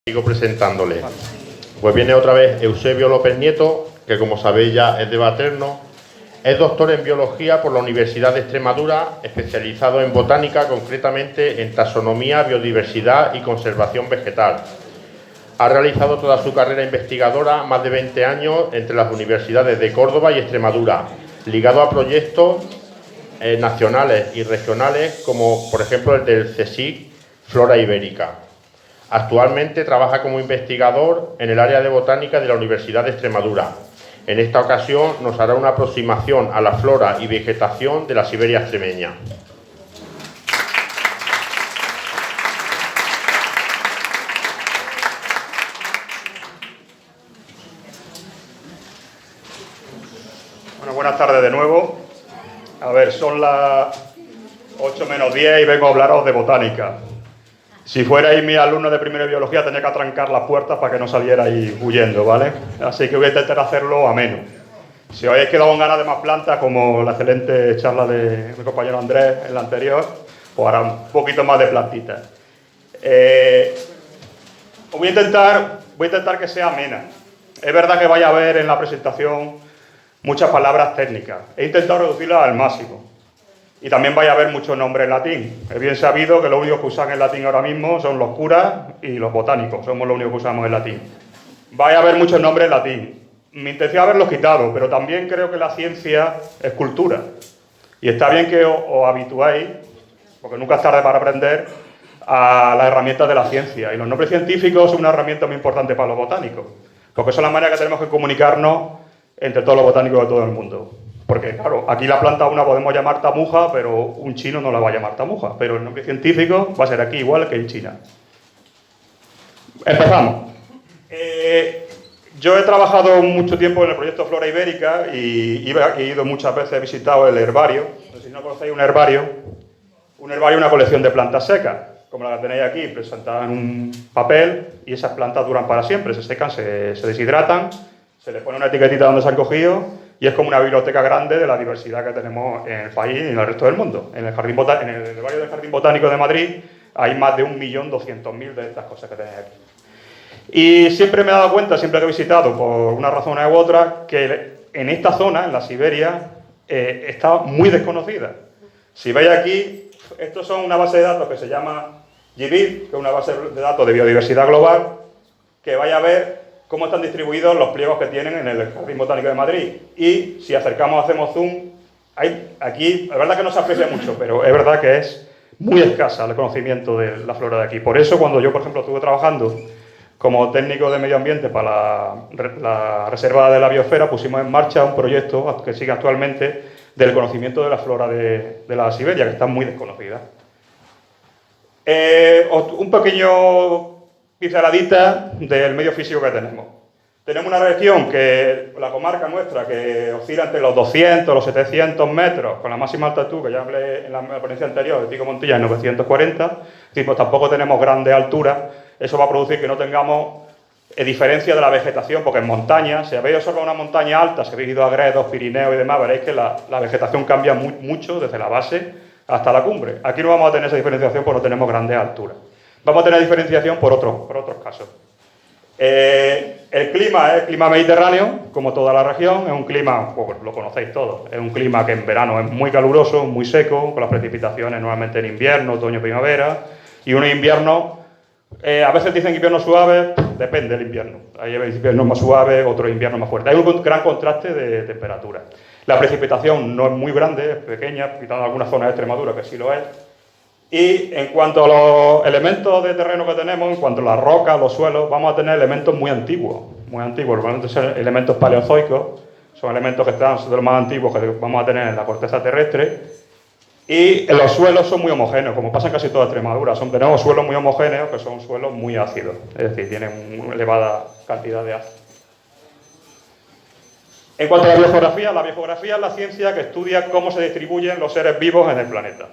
Sigo presentándole. Pues viene otra vez Eusebio López Nieto, que como sabéis ya es de Baterno. Es doctor en biología por la Universidad de Extremadura, especializado en botánica, concretamente en taxonomía, biodiversidad y conservación vegetal. Ha realizado toda su carrera investigadora, más de 20 años, entre las universidades de Córdoba y Extremadura, ligado a proyectos nacionales y regionales, como por ejemplo el del CSIC Flora Ibérica. Actualmente trabaja como investigador en el área de botánica de la Universidad de Extremadura. En esta ocasión nos hará una aproximación a la flora y vegetación de la Siberia extremeña. Bueno, buenas tardes de nuevo. A ver, son las 8 menos 10 y vengo a hablaros de botánica. Si fuerais mis alumnos de primero de biología, tenía que atrancar las puertas para que no salierais huyendo, ¿vale? Así que voy a intentar hacerlo ameno. Si os habéis quedado con ganas de más plantas, como la excelente charla de mi compañero Andrés en la anterior, pues hará un poquito más de plantitas. Voy a intentar que sea amena. Es verdad que vaya a haber en la presentación muchas palabras técnicas. He intentado reducirlas al máximo. Y también vaya a haber muchos nombres en latín. Es bien sabido que lo único que usan en latín ahora mismo son los curas y los botánicos. Somos los únicos que usamos en latín. Vaya a haber muchos nombres en latín. Mi intención es haberlos quitado, pero también creo que la ciencia es cultura. Y está bien que os habituéis, porque nunca es tarde para aprender, a las herramientas de la ciencia. Y los nombres científicos son una herramienta muy importante para los botánicos, porque son la manera que tenemos que comunicarnos entre todos los botánicos de todo el mundo. Porque, claro, aquí la planta una podemos llamar tamuja, pero un chino no la va a llamar tamuja. Pero el nombre científico va a ser aquí igual que en China. Empezamos. Yo he trabajado mucho tiempo en el proyecto Flora Ibérica y he ido muchas veces, he visitado el herbario. No sé si no conocéis un herbario. Un herbario es una colección de plantas secas, como la que tenéis aquí, presentadas en un papel, y esas plantas duran para siempre, se secan, se deshidratan, se les pone una etiquetita donde se han cogido, y es como una biblioteca grande de la diversidad que tenemos en el país y en el resto del mundo. En el herbario del Jardín Botánico de Madrid hay más de 1.200.000 de estas cosas que tenéis aquí. Y siempre me he dado cuenta, siempre que he visitado, por una razón u otra, que en esta zona, en la Siberia, está muy desconocida. Si veis aquí, estos son una base de datos que se llama GBIF, que es una base de datos de biodiversidad global, que vais a ver cómo están distribuidos los pliegos que tienen en el Jardín Botánico de Madrid. Y si acercamos, hacemos zoom, aquí, la verdad que no se aprecia mucho, pero es verdad que es muy escasa el conocimiento de la flora de aquí. Por eso, cuando yo, por ejemplo, estuve trabajando como técnico de medio ambiente para la Reserva de la Biosfera, pusimos en marcha un proyecto que sigue actualmente del conocimiento de la flora de la Siberia, que está muy desconocida. Un pequeño pinceladita del medio físico que tenemos. Tenemos una región la comarca nuestra, que oscila entre los 200 los 700 metros, con la máxima altitud, que ya hablé en la ponencia anterior, de Pico Montilla en 940, pues tampoco tenemos grandes alturas. Eso va a producir que no tengamos diferencia de la vegetación, porque en montaña, si habéis observado una montaña alta, si habéis ido a Gredos, Pirineos y demás, veréis que la vegetación cambia mucho desde la base hasta la cumbre. Aquí no vamos a tener esa diferenciación porque no tenemos grandes alturas. Vamos a tener diferenciación por otros casos. El clima es el clima mediterráneo, como toda la región. Es un clima, pues lo conocéis todos, es un clima que en verano es muy caluroso, muy seco, con las precipitaciones normalmente en invierno, otoño, primavera, y un invierno, a veces dicen invierno suave, depende del invierno. Hay inviernos más suaves, otros inviernos más fuertes. Hay un gran contraste de temperatura. La precipitación no es muy grande, es pequeña, quitando algunas zonas de Extremadura que sí lo es. Y en cuanto a los elementos de terreno que tenemos, en cuanto a las rocas, los suelos, vamos a tener elementos muy antiguos. Normalmente son elementos paleozoicos, son elementos que están de los más antiguos que vamos a tener en la corteza terrestre. Y los suelos son muy homogéneos, como pasa en casi toda Extremadura. Tenemos suelos muy homogéneos que son suelos muy ácidos, es decir, tienen una elevada cantidad de ácido. En cuanto a la biografía es la ciencia que estudia cómo se distribuyen los seres vivos en el planeta.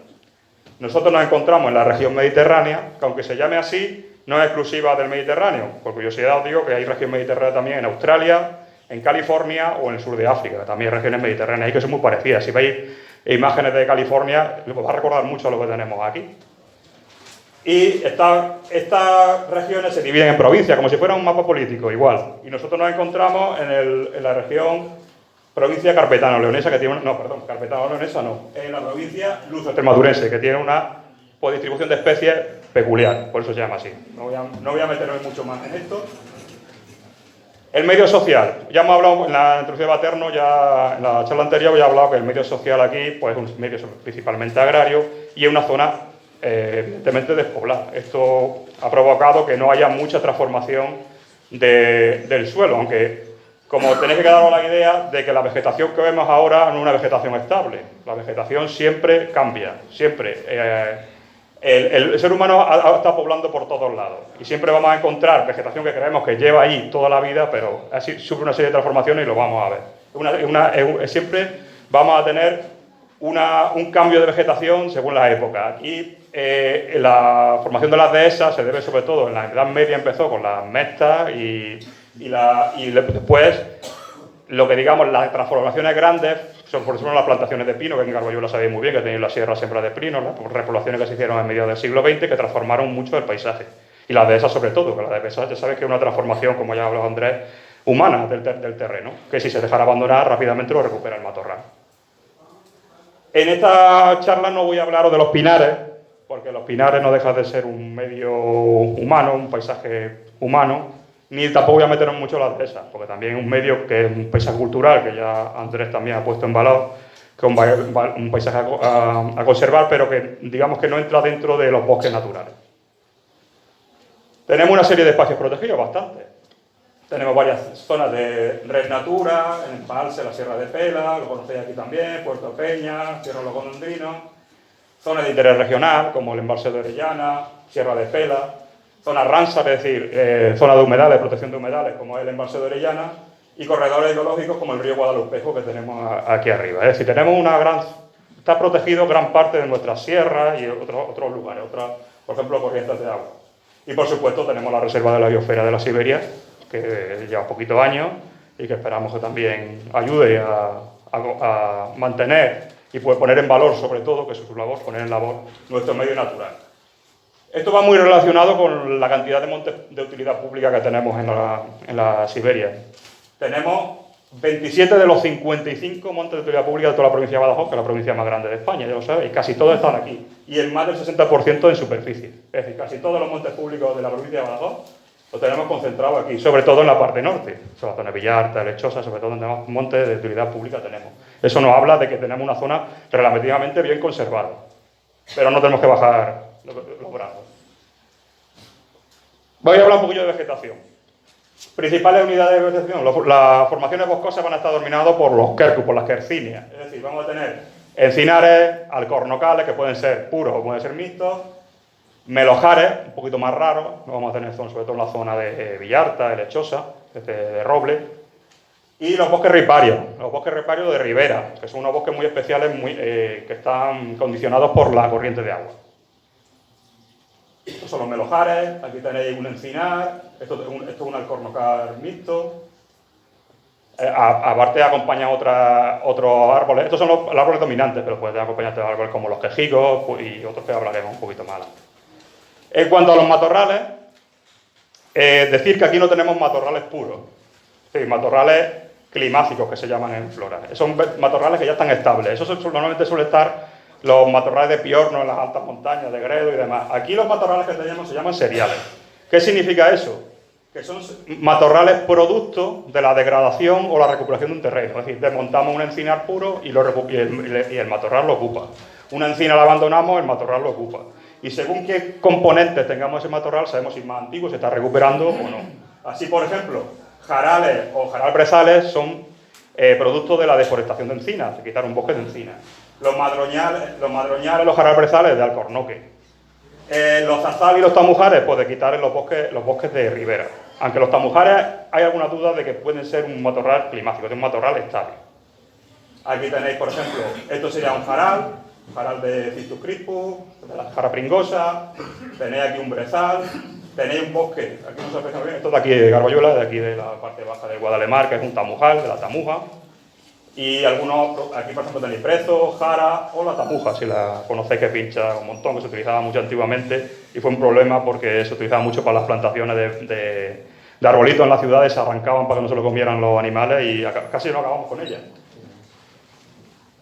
Nosotros nos encontramos en la región mediterránea, que aunque se llame así, no es exclusiva del Mediterráneo. Por curiosidad os digo que hay región mediterránea también en Australia, en California o en el sur de África, que también hay regiones mediterráneas y que son muy parecidas. Si veis imágenes de California, os va a recordar mucho a lo que tenemos aquí. Y estas regiones se dividen en provincias, como si fuera un mapa político, igual. Y nosotros nos encontramos en la región provincia carpetano-leonesa, que tiene una... No, perdón, carpetano-leonesa no. En la provincia luso-extremadurense, que tiene una distribución de especies peculiar, por eso se llama así. No voy a meterme mucho más en esto. El medio social. Ya hemos hablado en la introducción de Baterno, ya en la charla anterior ya he hablado que el medio social aquí pues, es un medio principalmente agrario y es una zona evidentemente despoblada. Esto ha provocado que no haya mucha transformación del suelo, aunque como tenéis que quedaros la idea de que la vegetación que vemos ahora no es una vegetación estable. La vegetación siempre cambia, siempre. El ser humano ha estado poblando por todos lados y siempre vamos a encontrar vegetación que creemos que lleva ahí toda la vida, pero así sufre una serie de transformaciones y lo vamos a ver. Siempre vamos a tener un cambio de vegetación según la época. Aquí la formación de las dehesas se debe sobre todo, en la Edad Media empezó con las mestas y después lo que digamos las transformaciones grandes son por ejemplo las plantaciones de pino, que en Garbayuela sabéis muy bien que tenéis la sierra siembra de pino, las repoblaciones que se hicieron en mediados del siglo XX que transformaron mucho el paisaje. Y las dehesas sobre todo, que las dehesas ya sabéis que es una transformación, como ya ha hablado Andrés, humana del terreno, que si se dejara abandonar rápidamente lo recupera el matorral. En esta charla no voy a hablaros de los pinares, porque los pinares no dejan de ser un medio humano, un paisaje humano, ni tampoco voy a meternos mucho en las dehesas, porque también es un medio que es un paisaje cultural, que ya Andrés también ha puesto en valor, que es un paisaje a conservar, pero que digamos que no entra dentro de los bosques naturales. Tenemos una serie de espacios protegidos, bastante. Tenemos varias zonas de red natura, en Embalse, la Sierra de Pela, lo conocéis aquí también, Puerto Peña, Sierra de los Golondrinos, zonas de interés regional, como el Embalse de Orellana, Sierra de Pela, zonas Ramsar, es decir, zonas de humedales, protección de humedales, como es el Embalse de Orellana, y corredores ecológicos como el río Guadalupejo que tenemos aquí arriba. Es decir, tenemos está protegido gran parte de nuestras sierras y otros lugares, por ejemplo, corrientes de agua. Y por supuesto tenemos la Reserva de la Biosfera de la Siberia, que lleva poquitos años y que esperamos que también ayude a mantener y poner en valor, sobre todo, que es su labor, poner en labor nuestro medio natural. Esto va muy relacionado con la cantidad de montes de utilidad pública que tenemos en la Siberia. Tenemos 27 de los 55 montes de utilidad pública de toda la provincia de Badajoz, que es la provincia más grande de España, ya lo sabéis, casi todos están aquí, y el más del 60% en superficie. Es decir, casi todos los montes públicos de la provincia de Badajoz lo tenemos concentrado aquí, sobre todo en la parte norte, sobre la zona de Villarta, Lechosa, sobre todo donde más montes de utilidad pública tenemos. Eso nos habla de que tenemos una zona relativamente bien conservada, pero no tenemos que bajar los brazos. Voy a hablar un poquillo de vegetación. Principales unidades de vegetación. Las formaciones boscosas van a estar dominadas por los quercus, por las quercinias. Es decir, vamos a tener encinares, alcornocales, que pueden ser puros o pueden ser mixtos, melojares, un poquito más raros, no vamos a tener sobre todo en la zona de Villarta, de Lechosa, de Roble, y los bosques riparios de ribera, que son unos bosques muy especiales que están condicionados por la corriente de agua. Estos son los melojares, aquí tenéis un encinar, esto es un alcornocar mixto. Aparte acompaña otros árboles, estos son los árboles dominantes, pero pueden acompañar árboles como los quejigos y otros que hablaremos un poquito más adelante. En cuanto a los matorrales, decir que aquí no tenemos matorrales puros, sí, matorrales climáticos que se llaman en flora. Son matorrales que ya están estables, esos normalmente suelen estar los matorrales de piorno en las altas montañas, de Gredo y demás. Aquí los matorrales que tenemos se llaman seriales. ¿Qué significa eso? Que son matorrales producto de la degradación o la recuperación de un terreno. Es decir, desmontamos un encinar puro y el matorral lo ocupa. Una encina la abandonamos, el matorral lo ocupa. Y según qué componentes tengamos ese matorral, sabemos si es más antiguo, se está recuperando o no. Así, por ejemplo, jarales o jaralbrezales son producto de la deforestación de encinas, de quitar un bosque de encinas. Los madroñales, los jaralbrezales de alcornoque. Los zarzal y los tamujares, pues de quitar en los bosques de ribera. Aunque los tamujares hay alguna duda de que pueden ser un matorral climático, de un matorral estable. Aquí tenéis, por ejemplo, esto sería un jaral de Cistus crispus, de la jara pringosa, tenéis aquí un brezal, tenéis un bosque, aquí no se aprecia bien, esto de aquí de Garbayuela, de aquí de la parte baja de Guadalemar, que es un tamujal, de la tamuja. Y algunos, aquí por ejemplo tenéis brezo, jara o la tamuja, si la conocéis, que pincha un montón, que se utilizaba mucho antiguamente y fue un problema porque se utilizaba mucho para las plantaciones de arbolitos en las ciudades, se arrancaban para que no se lo comieran los animales y casi no acabamos con ellas.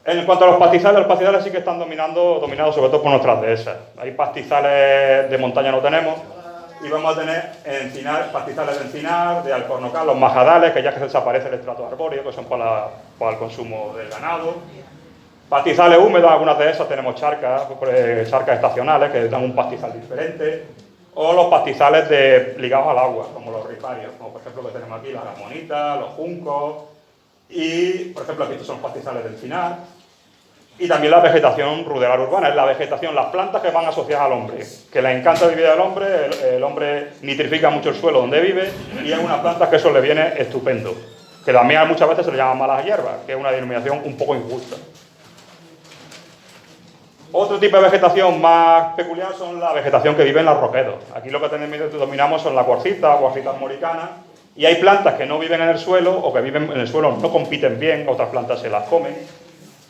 En cuanto a los pastizales sí que están dominados sobre todo por nuestras dehesas. Hay pastizales de montaña no tenemos, y vamos a tener pastizales de encinar, de alcornocal, los majadales, que ya que desaparece el estrato arbóreo, que son para el consumo del ganado. Pastizales húmedos, algunas de esas tenemos charcas estacionales, que dan un pastizal diferente. O los pastizales ligados al agua, como los riparios, como por ejemplo que tenemos aquí, la gamonita, los juncos. Y, por ejemplo, aquí estos son pastizales de encinar. Y también la vegetación ruderal urbana, es la vegetación, las plantas que van asociadas al hombre, que le encanta vivir al hombre, el hombre nitrifica mucho el suelo donde vive y es unas plantas que eso le viene estupendo. Que también muchas veces se le llaman malas hierbas, que es una denominación un poco injusta. Otro tipo de vegetación más peculiar son la vegetación que vive en los roquedos. Aquí lo que dominamos son la cuarcita armoricana, y hay plantas que no viven en el suelo o que viven en el suelo, no compiten bien, otras plantas se las comen.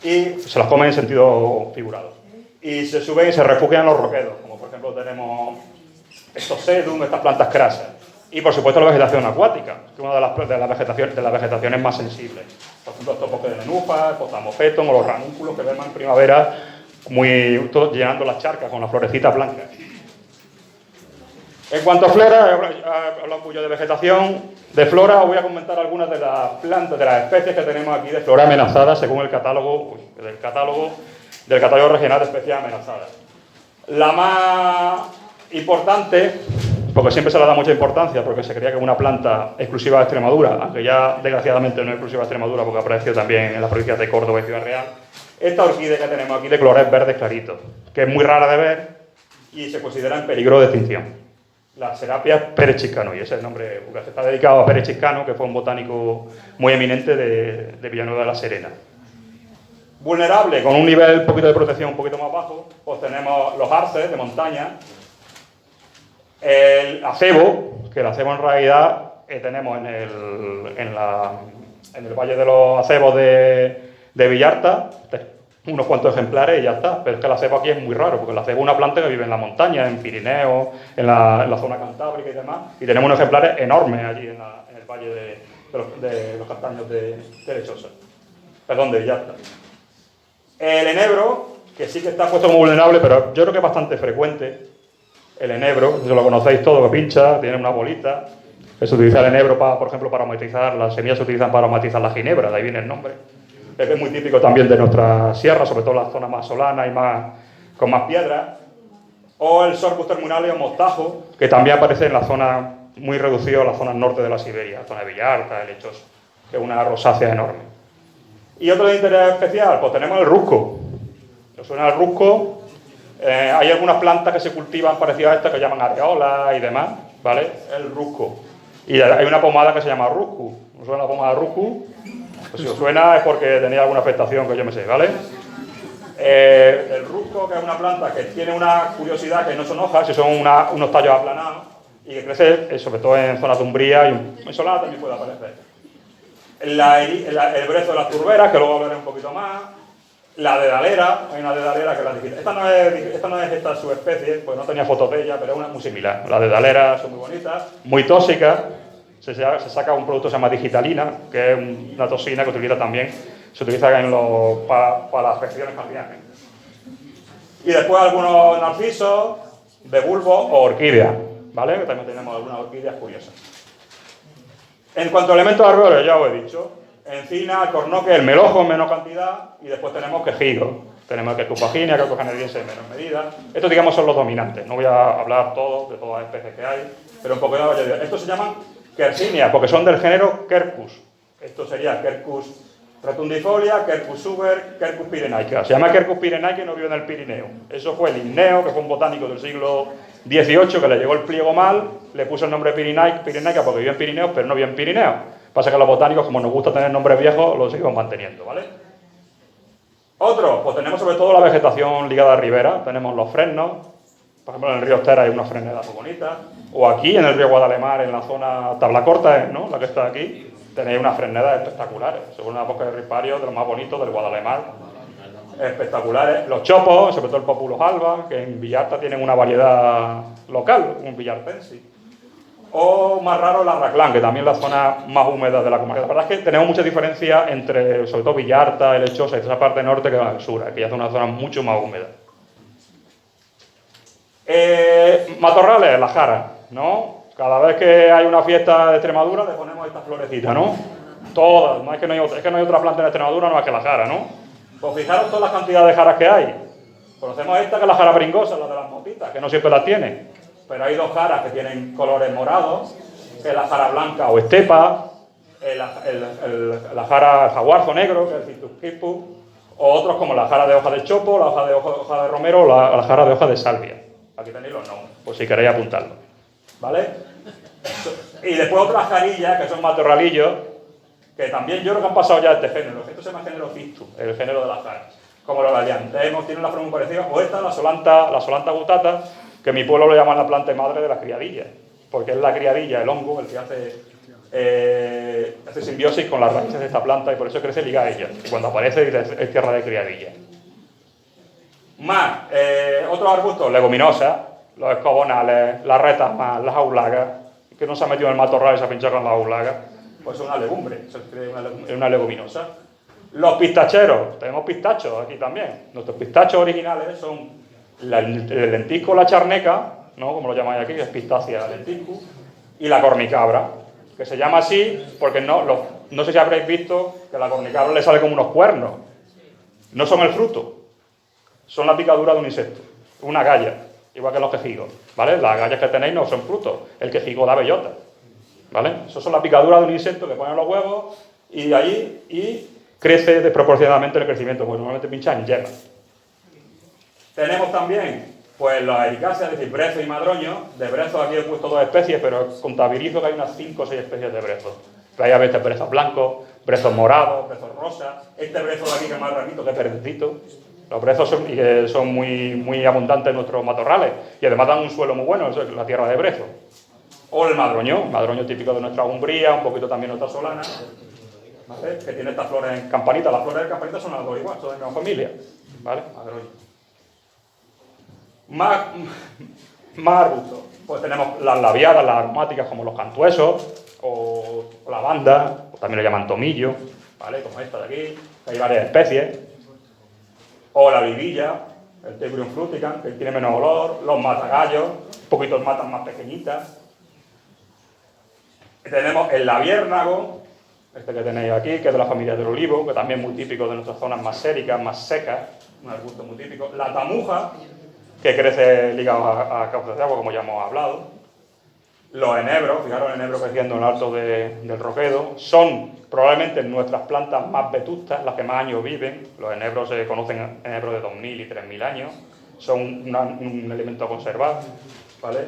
Y se las comen en sentido figurado. Y se suben y se refugian en los roquedos, como por ejemplo tenemos estos sedum, estas plantas crasas. Y por supuesto la vegetación acuática, que es una de las vegetaciones más sensibles. Por ejemplo, estos bosques de nenúfar, potamofeton o los ranúnculos que vemos en primavera, todos llenando las charcas con las florecitas blancas. En cuanto a flora, he hablado mucho de vegetación. De flora os voy a comentar algunas de las plantas, de las especies que tenemos aquí de flora amenazada según el catálogo regional de especies amenazadas. La más importante, porque siempre se le da mucha importancia, porque se creía que es una planta exclusiva de Extremadura, aunque ya desgraciadamente no es exclusiva de Extremadura, porque apareció también en las provincias de Córdoba y Ciudad Real, esta orquídea que tenemos aquí de colores verdes claritos, que es muy rara de ver y se considera en peligro de extinción. La Serapia Pérez Chiscano, y ese es el nombre, porque está dedicado a Pérez Chiscano, que fue un botánico muy eminente de Villanueva de la Serena. Vulnerable, con un nivel un poquito de protección un poquito más bajo, pues tenemos los arces de montaña, el acebo, que el acebo en realidad tenemos en el Valle de los Acebos de Villarta, unos cuantos ejemplares y ya está, pero es que el acebo aquí es muy raro, porque el acebo es una planta que vive en la montaña, en Pirineos, en la zona cantábrica y demás, y tenemos unos ejemplares enormes allí en el Valle de los Castaños de Lechosa, perdón, de Villarta. El enebro, que sí que está puesto como vulnerable, pero yo creo que es bastante frecuente. El enebro, lo conocéis todo, que pincha, tiene una bolita, que se utiliza el enebro, por ejemplo, para aromatizar, las semillas se utilizan para aromatizar la ginebra, de ahí viene el nombre. Es muy típico también de nuestra sierra, sobre todo en la zona más solana y con más piedras. O el Sorbus terminale o mostajo, que también aparece en la zona muy reducida, en la zona norte de la Siberia, la zona de Villarta, de Lechosa, que es una rosácea enorme. Y otro de interés especial, pues tenemos el rusco. ¿Os suena el rusco? Hay algunas plantas que se cultivan parecidas a estas que llaman areolas y demás, ¿vale? El rusco. Y hay una pomada que se llama ruscu. ¿Os suena la pomada ruscu? Pues si os suena es porque tenía alguna afectación que yo me sé, ¿vale? El rusco, que es una planta que tiene una curiosidad, que no son hojas, si son unos tallos aplanados y que crece sobre todo en zonas de umbría y en solana también puede aparecer. El brezo de las turberas, que luego hablaré un poquito más. La dedalera, hay una dedalera que la digital. Esta no es esta subespecie, pues no tenía fotos de ella, pero es una muy similar. Las dedaleras son muy bonitas, muy tóxicas. Se saca un producto que se llama digitalina, que es una toxina que se utiliza para las afecciones cardíacas. Y después algunos narcisos, de bulbo o orquídeas, ¿vale? Que también tenemos algunas orquídeas curiosas. En cuanto a elementos arbóreos, ya os he dicho, encina, alcornoque, el melojo en menor cantidad, y después tenemos quejigo. Tenemos el quercus-vaginia, quercus canadiense en menor medida. Estos, digamos, son los dominantes. No voy a hablar de todas las especies que hay, pero un poco de variedad. Estos se llaman quercinia, porque son del género Quercus. Esto sería Quercus rotundifolia, Quercus suber, Quercus pirenaica. Se llama Quercus pirenaica y no vive en el Pirineo. Eso fue Linneo, que fue un botánico del siglo XVIII, que le llegó el pliego mal, le puso el nombre pirenaica porque vive en Pirineos, pero no vive en Pirineo. Pasa que los botánicos, como nos gusta tener nombres viejos, los seguimos manteniendo, ¿vale? Otro, pues tenemos sobre todo la vegetación ligada a ribera. Tenemos los fresnos. Por ejemplo, en el río Estera hay unas fresnedas muy bonitas. O aquí, en el río Guadalemar, en la zona Tablacorta, ¿no? La que está aquí, tenéis unas fresnedas espectaculares. Según una bosque de ripario, de los más bonitos del Guadalemar. espectaculares. Los chopos, sobre todo el Populus alba, que en Villarta tienen una variedad local, un villartense. O más raro la raclán, que también es la zona más húmeda de la comarca. La verdad es que tenemos mucha diferencia entre, sobre todo Villarta, el Lechosa y esa parte norte que va al sur, que ya es una zona mucho más húmeda. Matorrales, la jara, ¿no? Cada vez que hay una fiesta de Extremadura le ponemos esta florecita, ¿no? Todas, no es que no hay otra planta en Extremadura, no más que la jara, ¿no? Pues fijaros todas las cantidades de jaras que hay. Conocemos esta que es la jara pringosa, la de las motitas, que no siempre las tiene. Pero hay dos jaras que tienen colores morados, que es la jara blanca o estepa, la jara jaguarzo negro, que es el Ficus quipus, o otros como la jara de hoja de chopo, la hoja de romero o la jara de hoja de salvia. Aquí tenéis los nombres, por si queréis apuntarlo. ¿Vale? Y después otras jarillas, que son matorralillos, que también yo creo que han pasado ya este género. Esto se llama género Ficus, el género de las jaras. Como los galeantes, tienen una forma muy parecida. O esta, la solanta gutata, que en mi pueblo lo llaman la planta madre de las criadillas, porque es la criadilla, el hongo, el que hace simbiosis con las raíces de esta planta y por eso crece ligada a ella. Y cuando aparece es tierra de criadilla. Más, otros arbustos, leguminosas, los escobonales, las retamas, las aulagas, que no se ha metido en el matorral y se ha pinchado con las aulagas, pues es una legumbre, es una leguminosa. Los pistacheros, tenemos pistachos aquí también. Nuestros pistachos originales son el lentisco, la charneca, ¿no? Como lo llamáis aquí, que es Pistacia lentisco, y la cornicabra, que se llama así porque no sé si habréis visto que a la cornicabra le sale como unos cuernos. No son el fruto, son la picadura de un insecto, una galla, igual que los quejigos, ¿vale? Las gallas que tenéis no son frutos, el quejigo da bellota, ¿vale? Eso son la picadura de un insecto que ponen los huevos y allí crece desproporcionadamente el crecimiento, porque normalmente pinchan en yemas. Tenemos también, pues, las ericáceas, es decir, brezo y madroño. De brezos aquí he puesto 2 especies, pero contabilizo que hay unas 5 o 6 especies de brezos. Hay a veces brezos blancos, brezos morados, brezos rosas. Este brezo de aquí que es más rarito, que es verdecito. Los brezos son muy, muy abundantes en nuestros matorrales y además dan un suelo muy bueno, eso es la tierra de brezo. O el madroño típico de nuestra Umbría, un poquito también nuestra Solana, ¿vale? Que tiene estas flores en campanita. Las flores de campanita son las dos igual, son de la misma familia, ¿vale? Madroño. Más arbustos. Pues tenemos las labiadas, las aromáticas como los cantuesos o lavanda, o también lo llaman tomillo, ¿vale? Como esta de aquí, que hay varias especies. O la vivilla, el Teucrium fruticans, que tiene menos olor, los matagallos, un poquito matas más pequeñitas. Tenemos el labiérnago, este que tenéis aquí, que es de la familia del olivo, que también es muy típico de nuestras zonas más séricas, más secas, un arbusto muy típico. La tamuja, que crece ligado a cauces de agua, como ya hemos hablado. Los enebros, fijaros el enebro creciendo en el alto del Roquedo, son probablemente nuestras plantas más vetustas, las que más años viven. Los enebros se conocen enebros de 2000 y 3000 años, son un elemento a conservar, ¿vale?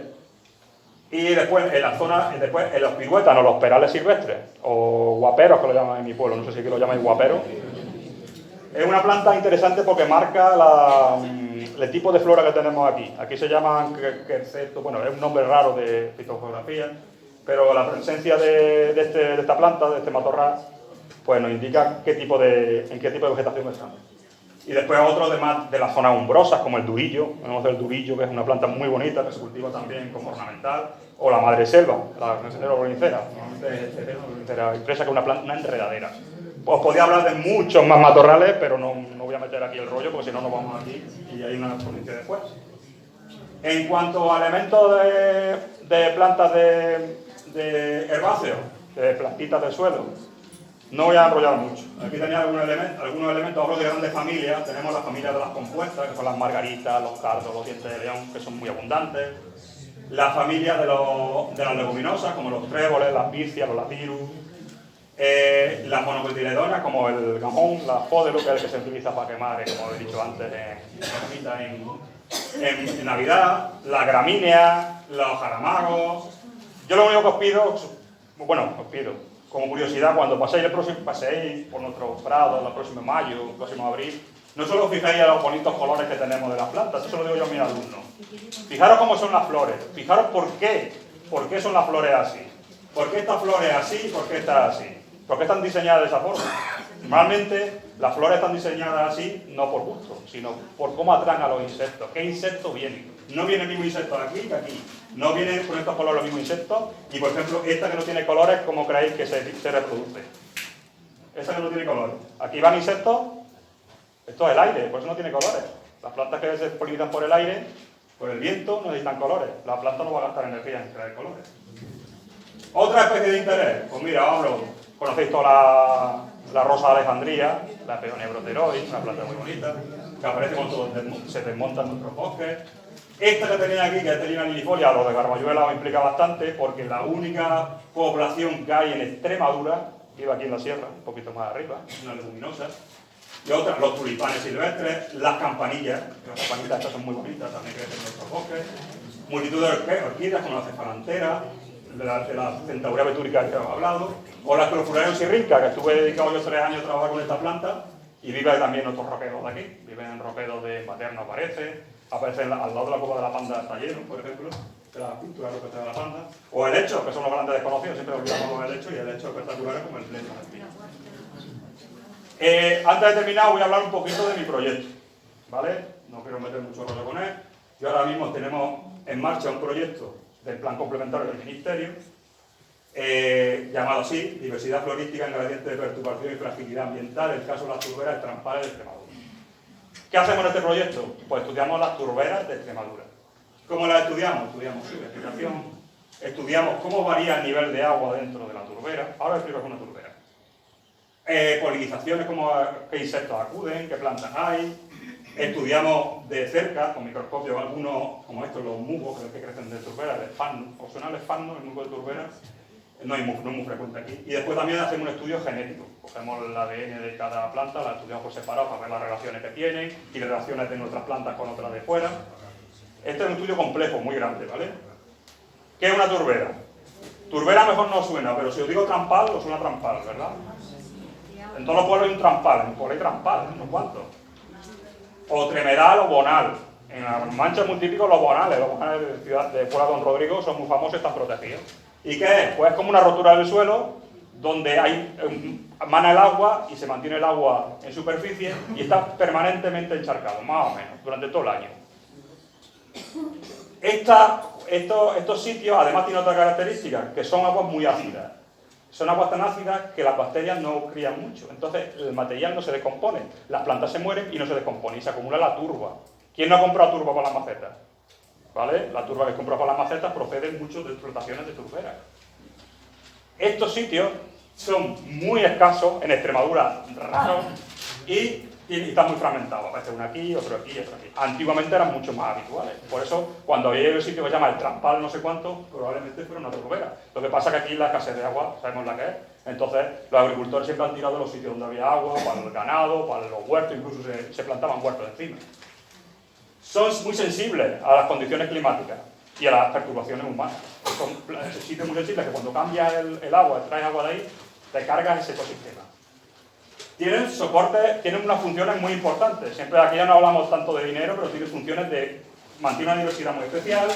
Y después en los piruétanos, los perales silvestres, o guaperos, que lo llaman en mi pueblo, no sé si aquí lo llamáis guaperos. Es una planta interesante porque marca el tipo de flora que tenemos aquí. Aquí se llaman querceto, bueno, es un nombre raro de fitogeografía, pero la presencia de esta planta, de este matorral, pues nos indica en qué tipo de vegetación estamos. Y después otros de las zonas umbrosas, como el durillo. Tenemos el durillo, que es una planta muy bonita, que se cultiva también como ornamental, o la madreselva, la orniceras. Normalmente es una ornicera impresa, que es una enredadera. Os podía hablar de muchos más matorrales, pero no voy a meter aquí el rollo, porque si no nos vamos aquí y hay una ponencia después. En cuanto a elementos de plantas de herbáceos, de plantitas del suelo, no voy a enrollar mucho. Aquí tenía algunos elementos, hablo de grandes familias. Tenemos la familia de las compuestas, que son las margaritas, los cardos, los dientes de león, que son muy abundantes. La familia de las leguminosas, como los tréboles, las picias, los lapirus. Las monocotiledonas, como el gamón, la fódero, que es el que se utiliza para quemar, como he dicho antes, en Navidad. La gramínea, los jaramagos. Yo lo único que os pido, como curiosidad, cuando paséis por nuestros prados, el próximo mayo, el próximo abril, no solo os fijáis en los bonitos colores que tenemos de las plantas, eso lo digo yo a mis alumnos. Fijaros cómo son las flores, fijaros por qué son las flores así. ¿Por qué esta flor es así? ¿Por qué está así? ¿Por qué están diseñadas de esa forma? Normalmente Las flores están diseñadas así, no por gusto, sino por cómo atraen a los insectos. ¿Qué insectos vienen? No viene el mismo insecto aquí que aquí. No vienen con estos colores los mismos insectos. Y, por ejemplo, esta que no tiene colores, ¿cómo creéis que se reproduce? Esta que no tiene colores. Aquí van insectos, esto es el aire, por eso no tiene colores. Las plantas que se polinizan por el aire, por el viento, no necesitan colores. La planta no va a gastar energía en crear colores. Otra especie de interés, pues mira, conocéis toda la rosa de Alejandría, la Peonebroteroides, una planta muy bonita, que aparece cuando se desmontan nuestros bosques. Esta que tenéis aquí, que es Telina lilifolia, lo de Garbayuela os implica bastante, porque la única población que hay en Extremadura, iba aquí en la sierra, un poquito más arriba, una leguminosa, y otra, los tulipanes silvestres, las campanitas estas son muy bonitas, también crecen en nuestros bosques, multitud de orquídeas como la cefalantera, de la centaurea betúrica que os he hablado, o la Clofularium sirrinca, que estuve dedicado yo 3 años a trabajar con esta planta, y vive también en otros roquedos de aquí, vive en roquedos de Paterno, aparece al lado de la Cueva de la Panda está lleno, por ejemplo, de la pintura rupestre de la Panda, o helechos, que son los grandes desconocidos, siempre olvidamos los helechos, y helechos espectaculares como el pleno. Antes de terminar voy a hablar un poquito de mi proyecto, ¿vale? No quiero meter mucho rollo con él. Y ahora mismo tenemos en marcha un proyecto del plan complementario del Ministerio, llamado así, Diversidad florística en gradiente de perturbación y fragilidad ambiental, el caso de las turberas extrampales de Extremadura. ¿Qué hacemos en este proyecto? Pues estudiamos las turberas de Extremadura. ¿Cómo las estudiamos? Estudiamos su vegetación, estudiamos cómo varía el nivel de agua dentro de la turbera. Ahora explico qué es una turbera. Polinizaciones, qué insectos acuden, qué plantas hay. Estudiamos de cerca, con microscopios, algunos, como estos, los musgos que crecen de turbera, el esfagno. ¿Os suena el esfagno, el musgo de turbera? No es muy frecuente aquí. Y después también hacemos un estudio genético. Cogemos el ADN de cada planta, la estudiamos por separado para ver las relaciones que tienen y relaciones de nuestras plantas con otras de fuera. Este es un estudio complejo, muy grande, ¿vale? ¿Qué es una turbera? Turbera mejor no suena, pero si os digo trampal, os suena trampal, ¿verdad? En todos los pueblos hay un trampal, en un pueblo hay trampal, unos cuantos. O tremedal o bonal. En la Mancha es muy típico los bonales de Puebla Don Rodrigo son muy famosos y están protegidos. ¿Y qué es? Pues es como una rotura del suelo donde emana el agua y se mantiene el agua en superficie y está permanentemente encharcado, más o menos, durante todo el año. Estos sitios además tienen otra característica, que son aguas muy ácidas. Son aguas tan ácidas que las bacterias no crían mucho, entonces el material no se descompone, las plantas se mueren y no se descompone y se acumula la turba. ¿Quién no ha comprado turba para las macetas? ¿Vale? La turba que compra para las macetas procede mucho de explotaciones de turberas. Estos sitios son muy escasos, en Extremadura raros, y están muy fragmentados. Aparece uno aquí, otro aquí, otro aquí. Antiguamente eran mucho más habituales. Por eso, cuando había el sitio que se llama el trampal, no sé cuánto, probablemente fuera una turbera. Lo que pasa es que aquí la escasez de agua, sabemos la que es. Entonces, los agricultores siempre han tirado de los sitios donde había agua, para el ganado, para los huertos, incluso se plantaban huertos encima. Son muy sensibles a las condiciones climáticas y a las perturbaciones humanas. Son sitios muy sensibles que cuando cambias el agua, traes agua de ahí, te cargas ese ecosistema. Tienen soporte, tienen unas funciones muy importantes. Siempre aquí ya no hablamos tanto de dinero, pero tienen funciones de mantener una diversidad muy especial,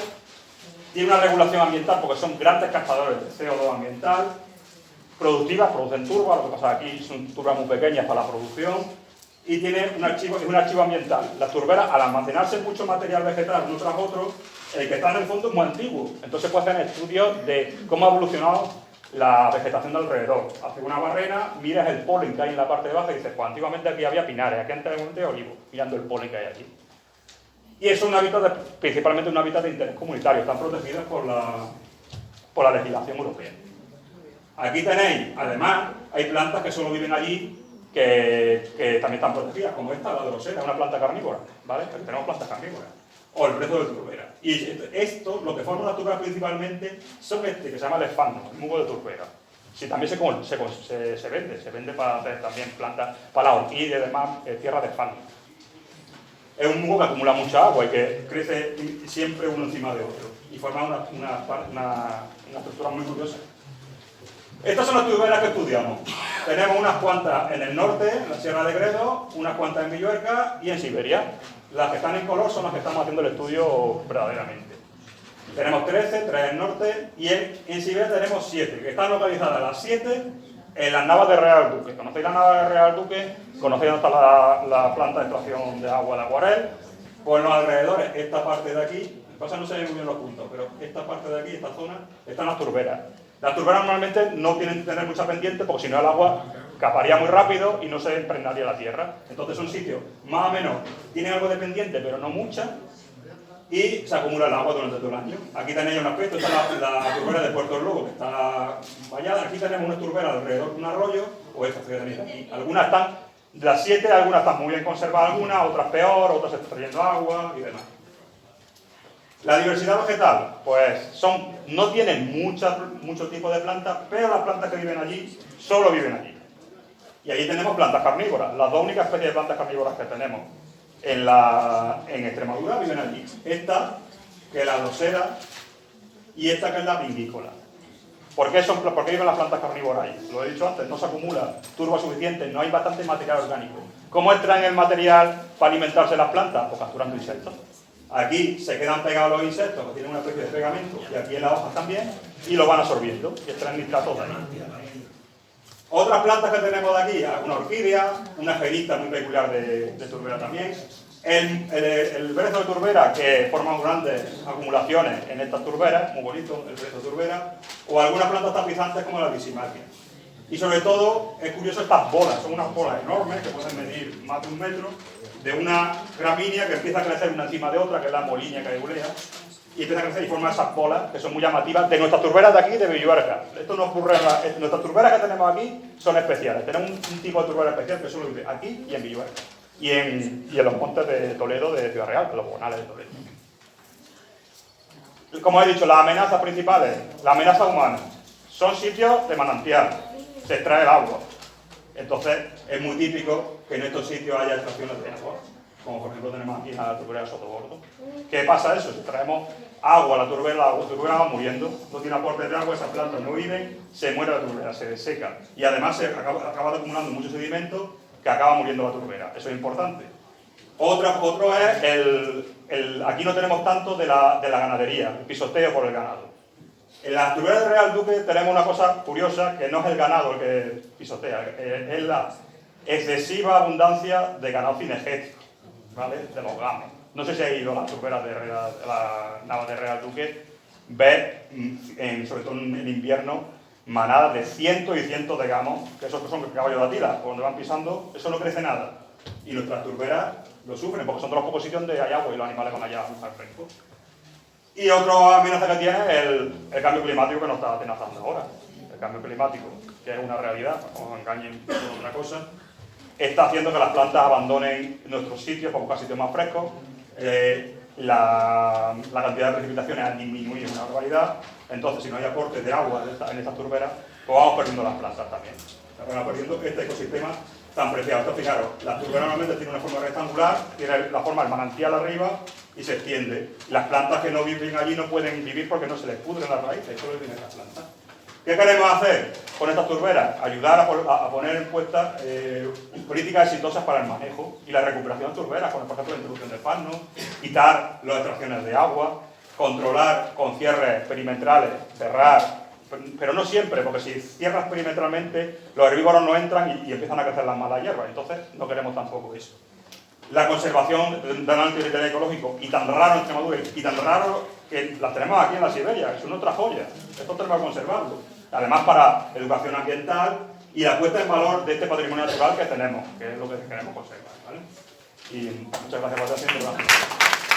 tiene una regulación ambiental porque son grandes captadores de CO2 ambiental, productivas, producen turba, lo que pasa aquí son turbas muy pequeñas para la producción, y tiene un archivo ambiental. Las turberas, al almacenarse mucho material vegetal uno tras otro, el que está en el fondo es muy antiguo. Entonces puede hacer estudios de cómo ha evolucionado la vegetación de alrededor. Hace una barrena, miras el polen que hay en la parte de abajo y dices, pues antiguamente aquí había pinares, aquí anteriormente olivos, mirando el polen que hay aquí. Y es un hábitat, principalmente un hábitat de interés comunitario, están protegidos por la legislación europea. Aquí tenéis, además, hay plantas que solo viven allí, que también están protegidas, como esta, la drosera, una planta carnívora, ¿vale? Tenemos plantas carnívoras. O el brezo de turbera. Y esto, lo que forma la turbera principalmente, son que se llama el esfagno, el musgo de turbera. Sí, también se vende para hacer también plantas, para la orquídea y demás, tierra de esfagno. Es un musgo que acumula mucha agua y que crece siempre uno encima de otro. Y forma una estructura muy curiosa. Estas son las turberas que estudiamos. Tenemos unas cuantas en el norte, en la Sierra de Gredos, unas cuantas en Villuerca y en Siberia. Las que están en color son las que estamos haciendo el estudio verdaderamente. Tenemos 13, 3 en el norte, y en Siberia tenemos 7, que están localizadas las 7 En las navas de Real Duque. ¿Conocéis las navas de Real Duque? ¿Conocéis dónde está la planta de extracción de agua de Aguarel? Pues en los alrededores, esta parte de aquí, pasa no se ven muy bien los puntos, pero esta parte de aquí, esta zona, están las turberas. Las turberas normalmente no tienen que tener mucha pendiente porque si no el agua escaparía muy rápido y no se impregnaría la tierra. Entonces son sitios más o menos, tienen algo de pendiente pero no mucha y se acumula el agua durante todo el año. Aquí tenéis un aspecto, esta es la turbera de Puerto Lobo que está vallada. Aquí tenemos una turbera alrededor de un arroyo o esta que tenéis aquí. Algunas están, de las 7, algunas están muy bien conservadas, algunas, otras peor, otras están trayendo agua y demás. La diversidad vegetal, pues no tienen mucho tipo de plantas, pero las plantas que viven allí, solo viven allí. Y allí tenemos plantas carnívoras. Las dos únicas especies de plantas carnívoras que tenemos en Extremadura viven allí. Esta, que es la losera, y esta que es la pingícola. ¿Por qué viven las plantas carnívoras ahí? Lo he dicho antes, no se acumula turba suficiente, no hay bastante material orgánico. ¿Cómo extraen el material para alimentarse las plantas? Pues capturando insectos. Aquí se quedan pegados los insectos, que tienen una especie de pegamento, y aquí en las hojas también, y lo van absorbiendo, y extraen nitrato de ahí. Otras plantas que tenemos de aquí, una orquídea, una ferita muy peculiar de turbera también, el brezo de turbera, que forma grandes acumulaciones en estas turberas, muy bonito el brezo de turbera, o algunas plantas tapizantes como la Disimaquia. Y sobre todo, es curioso estas bolas, son unas bolas enormes que pueden medir más de 1 metro, de una gramínea que empieza a crecer una encima de otra, que es la molinia caigulea, y empieza a crecer y forma esas bolas que son muy llamativas de nuestras turberas de aquí de Villuerca. Esto no ocurre nuestras turberas que tenemos aquí son especiales. Tenemos un tipo de turbera especial que solo vive aquí y en Villuerca. Y en los montes de Toledo, de Ciudad Real, de los bonales de Toledo. Como he dicho, las amenazas principales, la amenaza humana, son sitios de manantial, se extrae el agua. Entonces, es muy típico que en estos sitios haya extracciones de agua, como por ejemplo tenemos aquí en la turbera de Sotobordo. ¿Qué pasa eso? Si traemos agua a la turbera va muriendo, no tiene aporte de agua, esas plantas no viven, se muere la turbera, se deseca. Y además se acaba acumulando mucho sedimento que acaba muriendo la turbera. Eso es importante. Otro es, aquí no tenemos tanto de la ganadería, el pisoteo por el ganado. En las turberas de Real Duque tenemos una cosa curiosa, que no es el ganado el que pisotea, es la excesiva abundancia de ganado cinegético, ¿vale? De los gamos. No sé si ha ido a las turberas de la nava de Real Duque, ver, sobre todo en invierno, manadas de cientos y cientos de gamos, que esos son caballos de Atila, por donde van pisando, eso no crece nada. Y nuestras turberas lo sufren, porque son de los pocos sitios donde hay agua y los animales van allá a buscar fresco. Y otra amenaza que tiene es el cambio climático que nos está amenazando ahora. El cambio climático, que es una realidad, no nos engañen con otra cosa, está haciendo que las plantas abandonen nuestros sitios para buscar sitios más frescos. La cantidad de precipitaciones ha disminuido en una barbaridad. Entonces, si no hay aporte de agua en estas turberas, pues vamos perdiendo las plantas también. Vamos perdiendo este ecosistema tan preciado. Entonces, fijaros, la turbera normalmente tiene una forma rectangular, tiene la forma del manantial arriba y se extiende. Las plantas que no viven allí no pueden vivir porque no se les pudren las raíces, solo viven las plantas. ¿Qué queremos hacer con estas turberas? Ayudar a poner en puesta políticas exitosas para el manejo y la recuperación de turberas, como por ejemplo la introducción de farnos, quitar las extracciones de agua, controlar con cierres perimetrales, cerrar, pero no siempre, porque si cierras perimetralmente, los herbívoros no entran y empiezan a crecer las malas hierbas, entonces no queremos tampoco eso. La conservación del antibiótico ecológico, y tan raro en Extremadura, y tan raro que las tenemos aquí en la Siberia, es una otra joya, esto tenemos que conservarlo. Además para educación ambiental y la puesta en valor de este patrimonio natural que tenemos, que es lo que queremos conservar, ¿vale? Y muchas gracias por la atención.